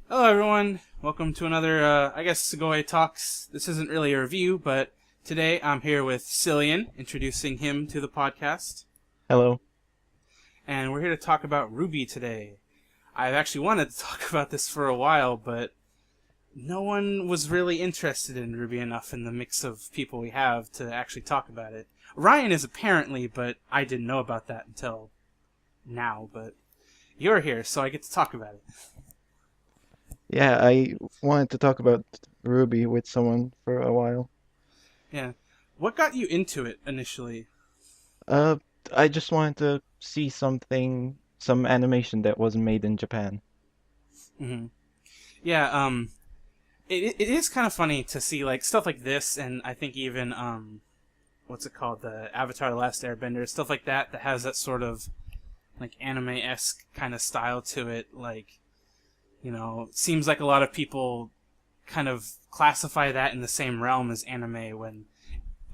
Hello, everyone. Welcome to another, Sugoi Talks. This isn't really a review, but today I'm here with Silyon, introducing him to the podcast. Hello. And we're here to talk about RWBY today. I've actually wanted to talk about this for a while, but no one was really interested in RWBY enough in the mix of people we have to actually talk about it. Ryan is apparently, but I didn't know about that until now, but you're here, so I get to talk about it. Yeah, I wanted to talk about Ruby with someone for a while. Yeah. What got you into it initially? Uh, I just wanted to see some animation that wasn't made in Japan. Mm-hmm. Yeah, it is kind of funny to see like stuff like this, and I think even what's it called, the Avatar: The Last Airbender, stuff like that has that sort of like anime-esque kind of style to it. Like, it seems like a lot of people kind of classify that in the same realm as anime when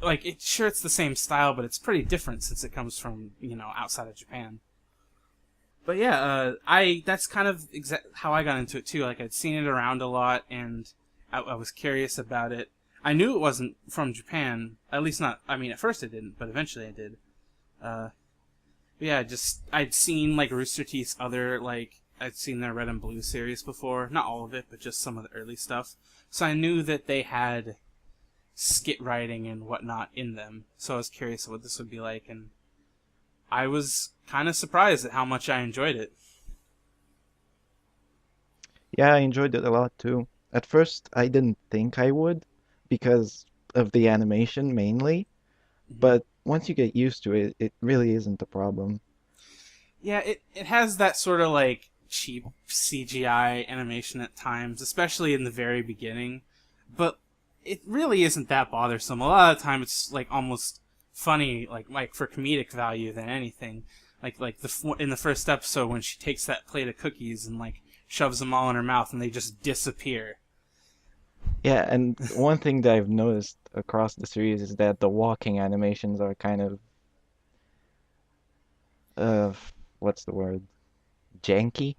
like it's the same style, but it's pretty different since it comes from outside of Japan. But yeah, I that's kind of how I got into it too. Like I'd seen it around a lot, and I was curious about it. I knew it wasn't from Japan, at least not. I mean, at first I didn't, but eventually I did. Uh, yeah, just I'd seen like Rooster Teeth's other I'd seen their Red and Blue series before, not all of it, but just some of the early stuff. So I knew that they had skit writing and whatnot in them. So I was curious what this would be like, and I was kind of surprised at how much I enjoyed it. Yeah, I enjoyed it a lot too. At first, I didn't think I would because of the animation mainly, Mm-hmm. but once you get used to it, it really isn't a problem. Yeah, it has that sort of like cheap CGI animation at times, especially in the very beginning. But it really isn't that bothersome. A lot of the time, it's like almost funny, like for comedic value than anything. In the first episode when she takes that plate of cookies and like shoves them all in her mouth and they just disappear. Yeah, and one thing that I've noticed across the series is that the walking animations are kind of, uh, what's the word? Janky,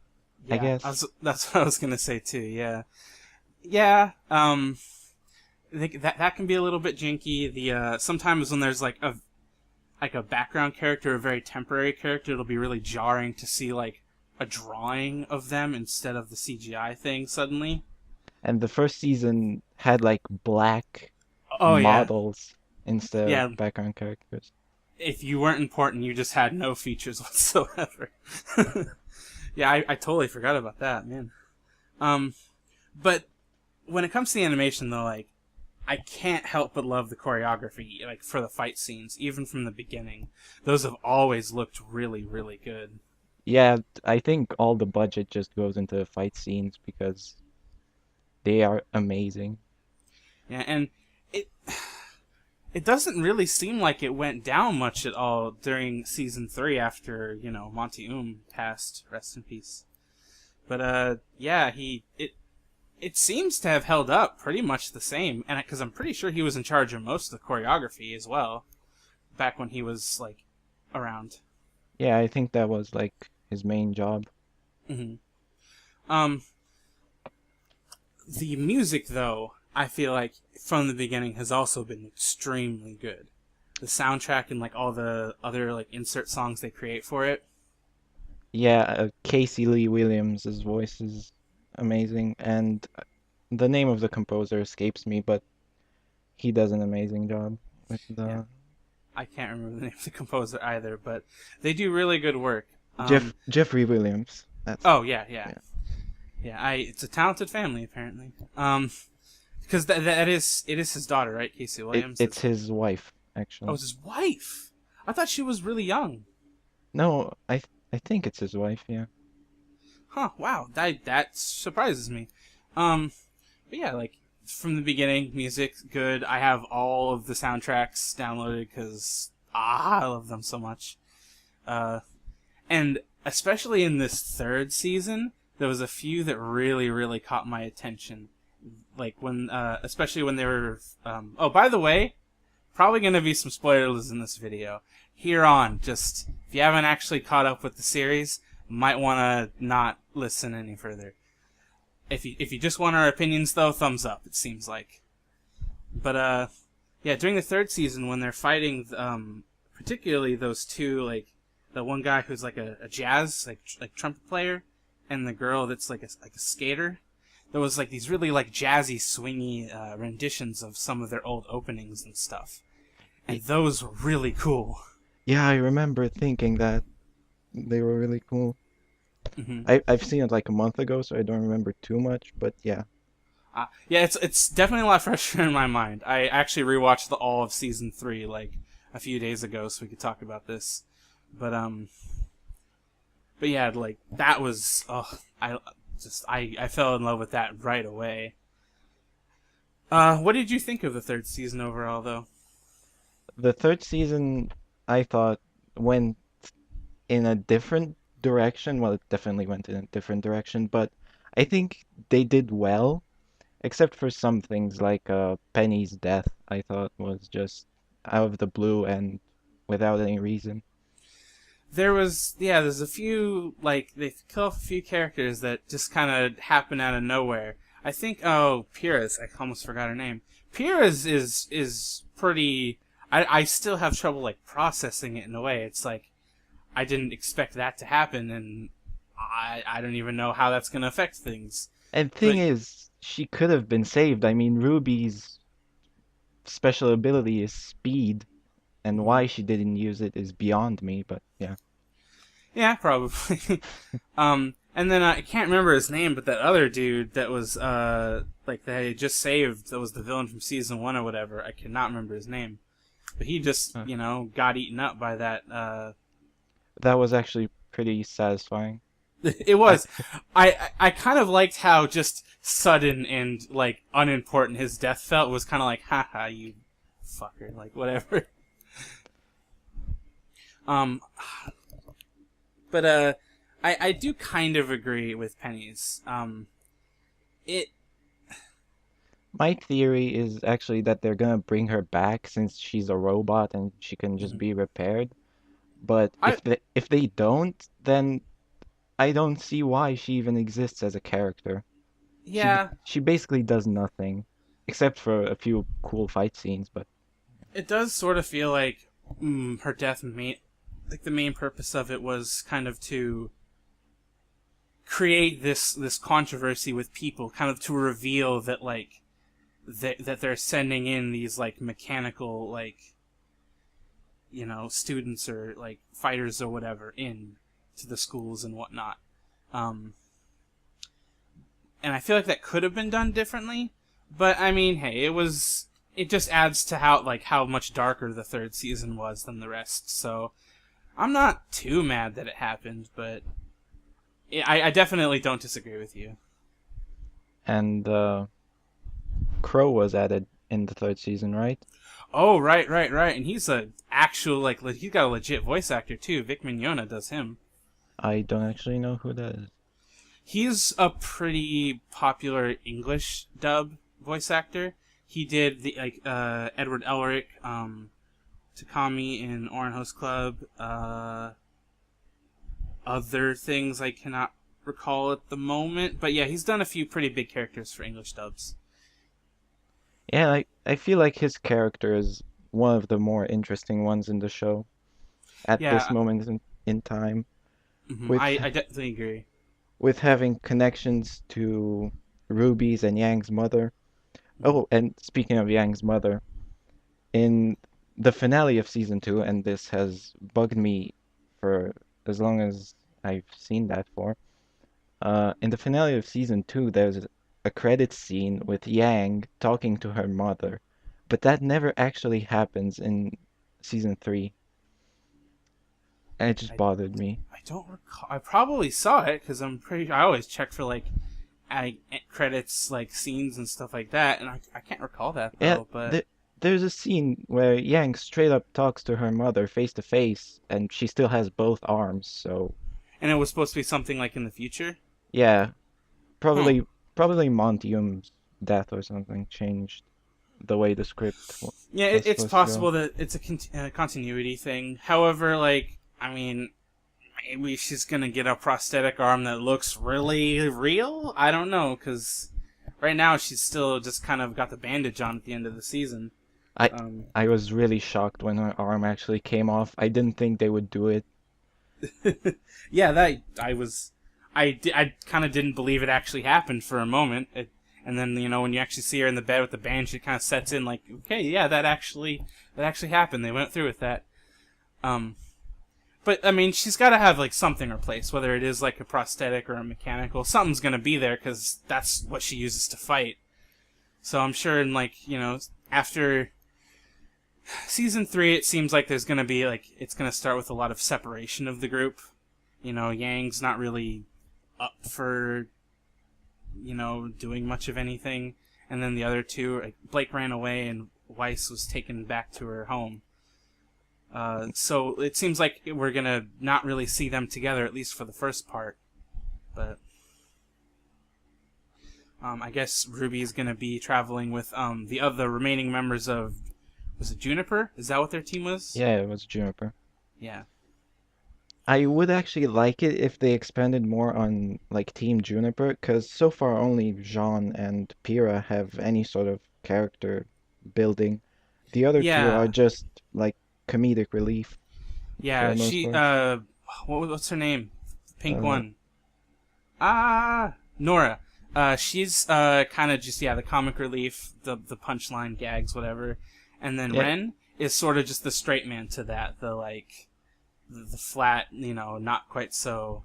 I Yeah, guess. that's what I was gonna say too. Yeah, yeah. I think that can be a little bit janky. The sometimes when there's like a background character, a very temporary character, it'll be really jarring to see like a drawing of them instead of the CGI thing suddenly. And the first season had like black Oh yeah, models instead of yeah. background characters. If you weren't important, you just had no features whatsoever. Yeah, I totally forgot about that, man. Um, but when it comes to the animation, though, like I can't help but love the choreography, like for the fight scenes, even from the beginning. Those have always looked really, really good. Yeah, I think all the budget just goes into fight scenes because they are amazing. Yeah, and it it doesn't really seem like it went down much at all during season 3 after Monty passed, rest in peace. But yeah, it seems to have held up pretty much the same, and because I'm pretty sure he was in charge of most of the choreography as well back when he was like around. Yeah, I think that was like his main job. Hmm. Um, the music though, I feel like from the beginning has also been extremely good. The soundtrack and like all the other like insert songs they create for it. Yeah, Casey Lee Williams' voice is amazing, and the name of the composer escapes me, but he does an amazing job with Yeah, the I can't remember the name of the composer either, but they do really good work. Jeffrey Williams. That's Oh yeah, yeah, yeah. yeah. It's a talented family apparently. Because that is it is his daughter, right? Casey Williams. It's his wife Oh, actually. it's his wife. I thought she was really young. No, I think it's his wife, yeah. Huh? Wow, that surprises me. But yeah, like from the beginning, music good. I have all of the soundtracks downloaded because I love them so much. Uh, and especially in this third season, there was a few that really, really caught my attention. Like especially when they were. Oh, by the way, probably going to be some spoilers in this video. Here on, just if you haven't actually caught up with the series, might want to not listen any further. if you just want our opinions, though, thumbs up. It seems like, but yeah, during the third season when they're fighting, particularly those two, like the one guy who's like a jazz like trumpet player, and the girl that's like a skater. There was like these really like jazzy, swingy renditions of some of their old openings and stuff, and Y- those were really cool. Yeah, I remember thinking that they were really cool. Hmm. I've seen it like a month ago, so I don't remember too much, but yeah. Yeah, it's definitely a lot fresher in my mind. I actually rewatched all of season 3 like a few days ago, so we could talk about this. But but yeah, like that was I fell in love with that right away. What did you think of the third season overall, though? The third season, I thought, went in a different direction. Well, it definitely went in a different direction, but I think they did well, except for some things like Penny's death, I thought was just out of the blue and without any reason. There's a few like they kill off a few characters that just kind of happen out of nowhere. I think Pyrrha's, I almost forgot her name. Pyrrha's is pretty. I still have trouble like processing it in a way. It's like I didn't expect that to happen, and I don't even know how that's gonna affect things. And thing But is, she could have been saved. I mean, Ruby's special ability is speed, and mhm. why she didn't use it is beyond me, but yeah. Yeah, probably. And then I can't remember his name, but that other dude that was like they just saved, that was the villain from season 1 or whatever. I cannot remember his name, but he just Uh, got eaten up by that. that was actually pretty satisfying. It I was. I kind of liked how just sudden and like unimportant his death felt. It was kind of like, haha, you fucker, like whatever. Um, but I do kind of agree with Penny's. It My theory is actually that they're gonna bring her back since she's a robot and she can just be repaired. But I if they don't, then I don't see why she even exists as a character. Yeah, She basically does nothing except for a few cool fight scenes, but it does sort of feel like her death like the main purpose of it was kind of to create this controversy with people, kind of to reveal that like that they're sending in these like mechanical like students or like fighters or whatever in to the schools and whatnot. Um, and I feel like that could have been done differently, but I mean, hey, it just adds to how much darker the third season was than the rest. So I'm not too mad that it happened, but I definitely don't disagree with you. and Crow was added in the third season, right? Oh, right, and he's a actual like he's got a legit voice actor too. Vic Mignogna does him. I don't actually know who that is. He's a pretty popular English dub voice actor. He did the like Edward Elric, Takami in Orange Host Club, other things I cannot recall at the moment. But yeah, he's done a few pretty big characters for English dubs. Yeah, I feel like his character is one of the more interesting ones in the show at this Yeah, moment in time, I, with I definitely agree. with having connections to Ruby's and Yang's mother. Mhm. Oh, and speaking of Yang's mother, in the finale of season two, and this has bugged me for as long as I've seen that for. In the finale of season two, there's a credit scene with Yang talking to her mother, but that never actually happens in season three, and it just I, bothered me. I don't recall. I probably saw it because I'm pretty. I always check for like credits, like scenes and stuff like that, and I can't recall that Yeah, though. But there's a scene where Yang straight up talks to her mother face to face, and she still has both arms, so and it was supposed to be something like in the future. yeah, Huh. probably Montium's death or something changed the way the script Yeah, was it's supposed to go. possible that it's a continuity thing. However, like I mean, maybe she's gonna get a prosthetic arm that looks really real. I don't know, because right now she's still just kind of got the bandage on at the end of the season. I Um, I was really shocked when her arm actually came off. I didn't think they would do it. yeah, that I was, I kind of didn't believe it actually happened for a moment. And then when you actually see her in the bed with the bandage, it kind of sets in like, okay, yeah, that actually happened. They went through with that. Um, but I mean, she's got to have like something replaced, whether it is like a prosthetic or a mechanical. Something's gonna be there because that's what she uses to fight. So I'm sure in like after season 3, it seems like there's gonna be like it's gonna start with a lot of separation of the group. Yang's not really up for doing much of anything, and then the other two, like, Blake ran away and Weiss was taken back to her home. So it seems like we're gonna not really see them together, at least for the first part. But I guess Ruby's gonna be traveling with the other remaining members of, was it Juniper? Is that what their team was? Yeah, it was Juniper. Yeah. I would actually like it if they expanded more on like Team Juniper, because so far only Jean and Pyrrha have any sort of character building. The other two are Yeah. just like comedic relief for Yeah. the most She. part. What's her name? Pink Uh, one. Nora. She's kind of just, yeah, the comic relief, the punchline gags, whatever. And then yeah, Ren is sort of just the straight man to that, the like the flat, not quite so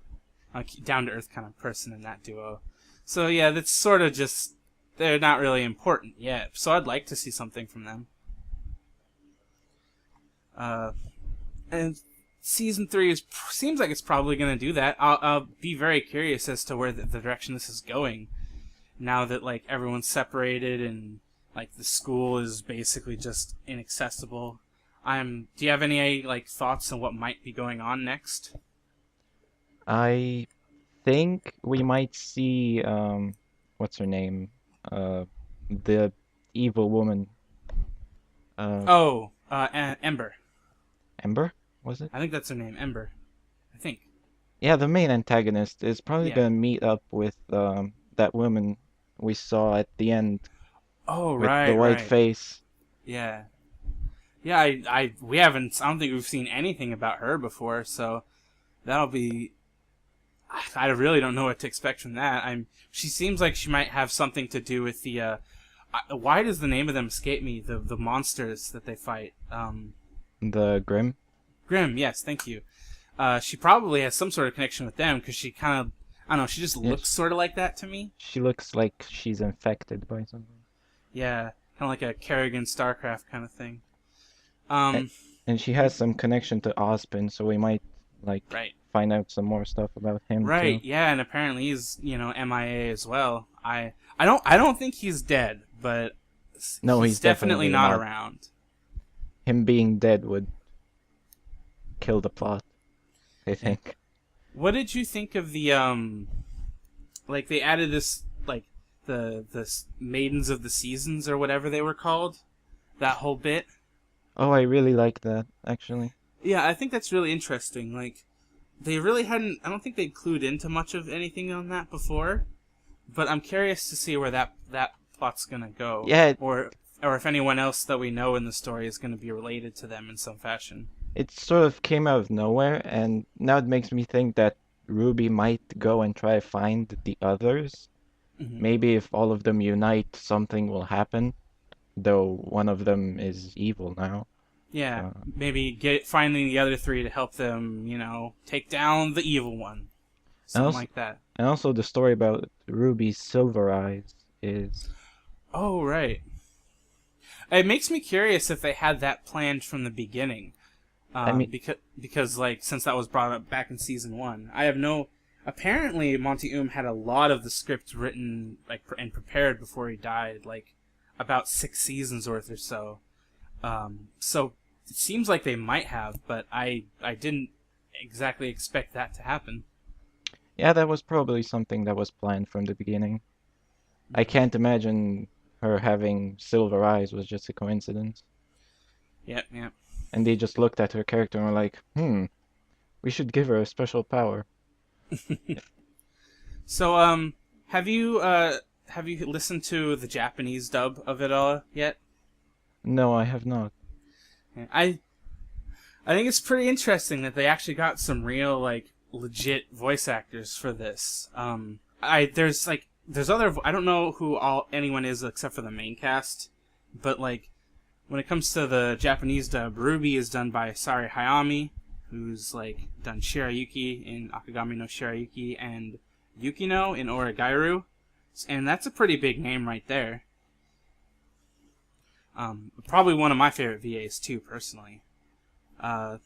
down to earth kind of person in that duo. So yeah, that's sort of just, they're not really important yet. So I'd like to see something from them. Uh, and season 3 seems like it's probably going to do that. I'll be very curious as to where the direction this is going. Now that like everyone's separated and like the school is basically just inaccessible. Do you have any like thoughts on what might be going on next? I think we might see what's her name? The evil woman. Uh, Oh, Ember. Ember, was it? I think that's her name, Ember. I think. Yeah, the main antagonist is probably Yeah. gonna meet up with that woman we saw at the end Oh, with the right, white right. face. Yeah. Yeah, we haven't. I don't think we've seen anything about her before, so that'll be. I really don't know what to expect from that. She seems like she might have something to do with the. Why does the name of them escape me? The monsters that they fight. The Grim. Grim. Yes, thank you. She probably has some sort of connection with them because she kind of. I don't know. She just Yeah, looks sort of like that to me. she looks like she's infected by something. Yeah, kind of like a Kerrigan Starcraft kind of thing. A- Um. And she has some connection to Ozpin, so we might like Right. find out some more stuff about him Right. too. Yeah, and apparently he's MIA as well. I don't think he's dead, but No, he's he's definitely definitely not not. around. Him being dead would kill the plot, I Yeah. think. What did you think of the like they added this like the maidens of the seasons or whatever they were called, that whole bit? Oh, I really like that, actually. Yeah, I think that's really interesting. Like they really hadn't. I don't think they clued into much of anything on that before, but I'm curious to see where that plot's gonna go, Yeah, or if anyone else that we know in the story is gonna be related to them in some fashion. it sort of came out of nowhere, and now it makes me think that Ruby might go and try to find the others. Hmm. Maybe if all of them unite, something will happen, though one of them is evil now. Yeah, Uh, maybe finding the other three to help them, take down the evil one, and something also, like that. and also the story about Ruby's silver eyes is, Oh, right. It makes me curious if they had that planned from the beginning. I mean, Because like since that was brought up back in season 1, I have no. Apparently, Monty had a lot of the script written like and prepared before he died, like about 6 seasons worth or so. So it seems like they might have, but I didn't exactly expect that to happen. yeah, that was probably something that was planned from the beginning. I can't imagine her having silver eyes was just a coincidence. Yep, yep. And they just looked at her character and were like, we We should give her a special power. So, have you listened to the Japanese dub of it all yet? No, I have not. I I think it's pretty interesting that they actually got some real like legit voice actors for this. There's other I don't know who all anyone is except for the main cast, but like when it comes to the Japanese dub, RWBY is done by Sari Hayami, who's like done Shirayuki in Akagami no Shirayuki and Yukino in Oragairu, and that's a pretty big name right there. Probably one of my favorite VAs too, personally. Uh,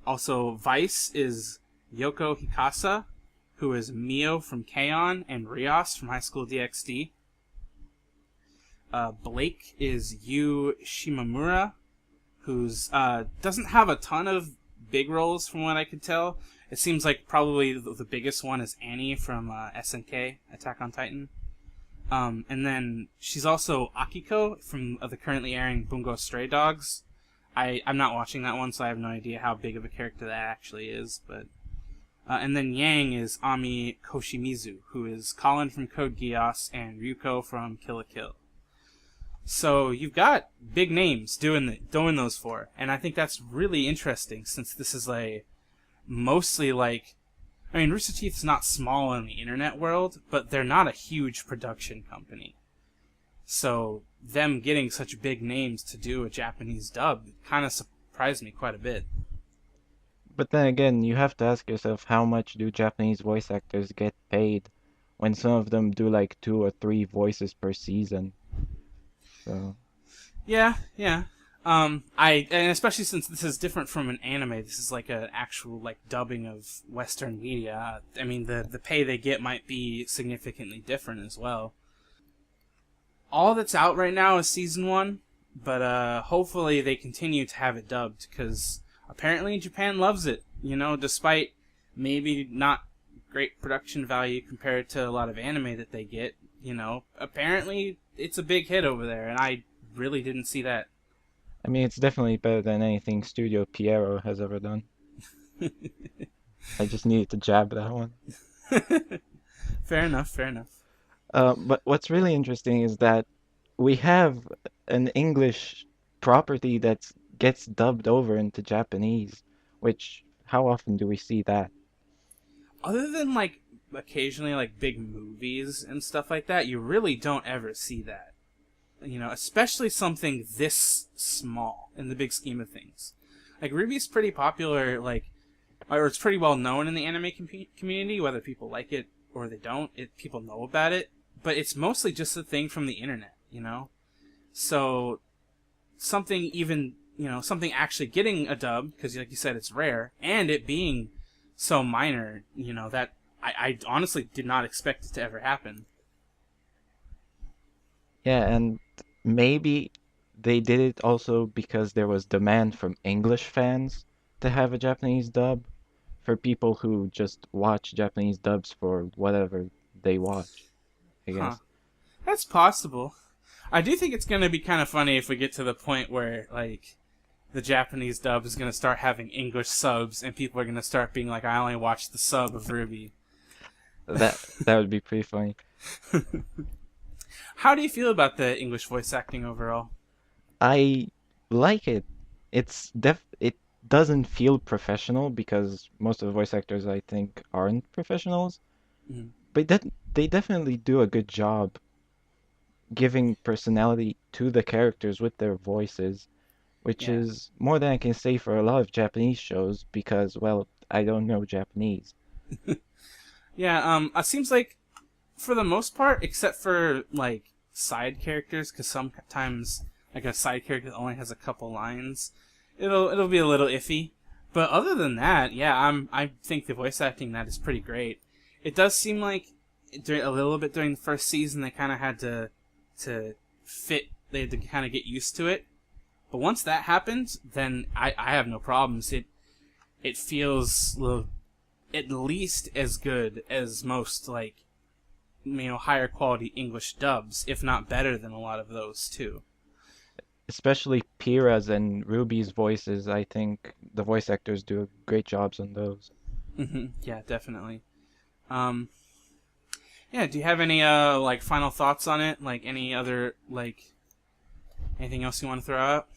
Also, Vice is Yoko Hikasa, who is Mio from K-On! And Rios from High School DxD. Blake is Yu Shimamura, who's doesn't have a ton of big roles from what I could tell. It seems like probably the biggest one is Annie from SNK, Attack on Titan. And then she's also Akiko from the currently airing Bungo Stray Dogs. I'm not watching that one, so I have no idea how big of a character that actually is. But and then Yang is Ami Koshimizu, who is Colin from Code Geass and Ryuko from Kill la Kill. So you've got big names doing those four, and I think that's really interesting since this is mostly like, I mean, Rooster Teeth's not small in the internet world, but they're not a huge production company. So them getting such big names to do a Japanese dub kind of surprised me quite a bit. But then again, you have to ask yourself how much do Japanese voice actors get paid when some of them do like 2 or 3 voices per season. So Yeah, yeah. And especially since this is different from an anime, this is like an actual like dubbing of Western media. I mean, the pay they get might be significantly different as well. All that's out right now is season 1, but hopefully they continue to have it dubbed because apparently Japan loves it. You know, despite maybe not great production value compared to a lot of anime that they get. You know, apparently it's a big hit over there, and I really didn't see that. I mean, it's definitely better than anything Studio Piero has ever done. I just needed to jab that one. Fair enough, fair enough. But what's really interesting is that we have an English property that gets dubbed over into Japanese, which how often do we see that? Other than like occasionally like big movies and stuff like that, you really don't ever see that. You know, especially something this small in the big scheme of things. Like RWBY's pretty popular, like, or it's pretty well known in the anime community, whether people like it or they don't. People know about it, but it's mostly just a thing from the internet, you know. So something even, you know, something actually getting a dub, because like you said, it's rare, and it being so minor, you know, that I honestly did not expect it to ever happen. Yeah, and maybe they did it also because there was demand from English fans to have a Japanese dub for people who just watch Japanese dubs for whatever they watch, I Huh. guess. That's possible. I do think it's going to be kind of funny if we get to the point where, like, the Japanese dub is going to start having English subs, and people are going to start being like, I only watched the sub of RWBY. That would be pretty funny. How do you feel about the English voice acting overall? I like it. It doesn't feel professional because most of the voice actors I think aren't professionals, Mhm. but that they definitely do a good job giving personality to the characters with their voices, which Yeah. is more than I can say for a lot of Japanese shows because, well, I don't know Japanese. Yeah, it seems like, for the most part, except for, like, side characters, because sometimes, like, a side character only has a couple lines, it'll be a little iffy. But other than that, yeah, I think the voice acting in that is pretty great. It does seem like a little bit during the first season they kind of had to fit. They had to kind of get used to it. But once that happened, then I have no problems. It feels at least as good as most like, you know, higher quality English dubs, if not better than a lot of those too. especially Pira's and Ruby's voices. I think the voice actors do great jobs on those. Yeah, definitely. Um, yeah. Do you have any like final thoughts on it? Like any other like anything else you want to throw out?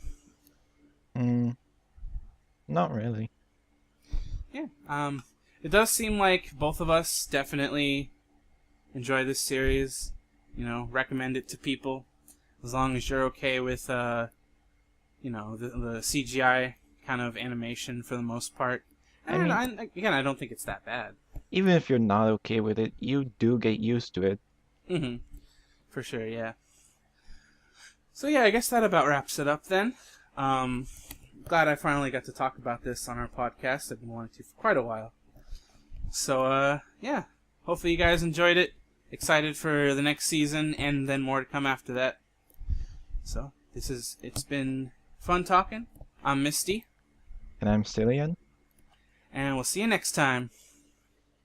Mm, not really. Yeah. It does seem like both of us definitely enjoy this series. You know, recommend it to people as long as you're okay with the CGI kind of animation for the most part. I And mean, again, I don't think it's that bad. even if you're not okay with it, you do get used to it. Hmm. For sure, yeah. So yeah, I guess that about wraps it up then. Um, Glad I finally got to talk about this on our podcast. I've been wanting to for quite a while. So yeah, hopefully you guys enjoyed it. Excited for the next season and then more to come after that. So it's been fun talking. I'm Misty, And I'm Silyon. and we'll see you next time.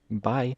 Bye.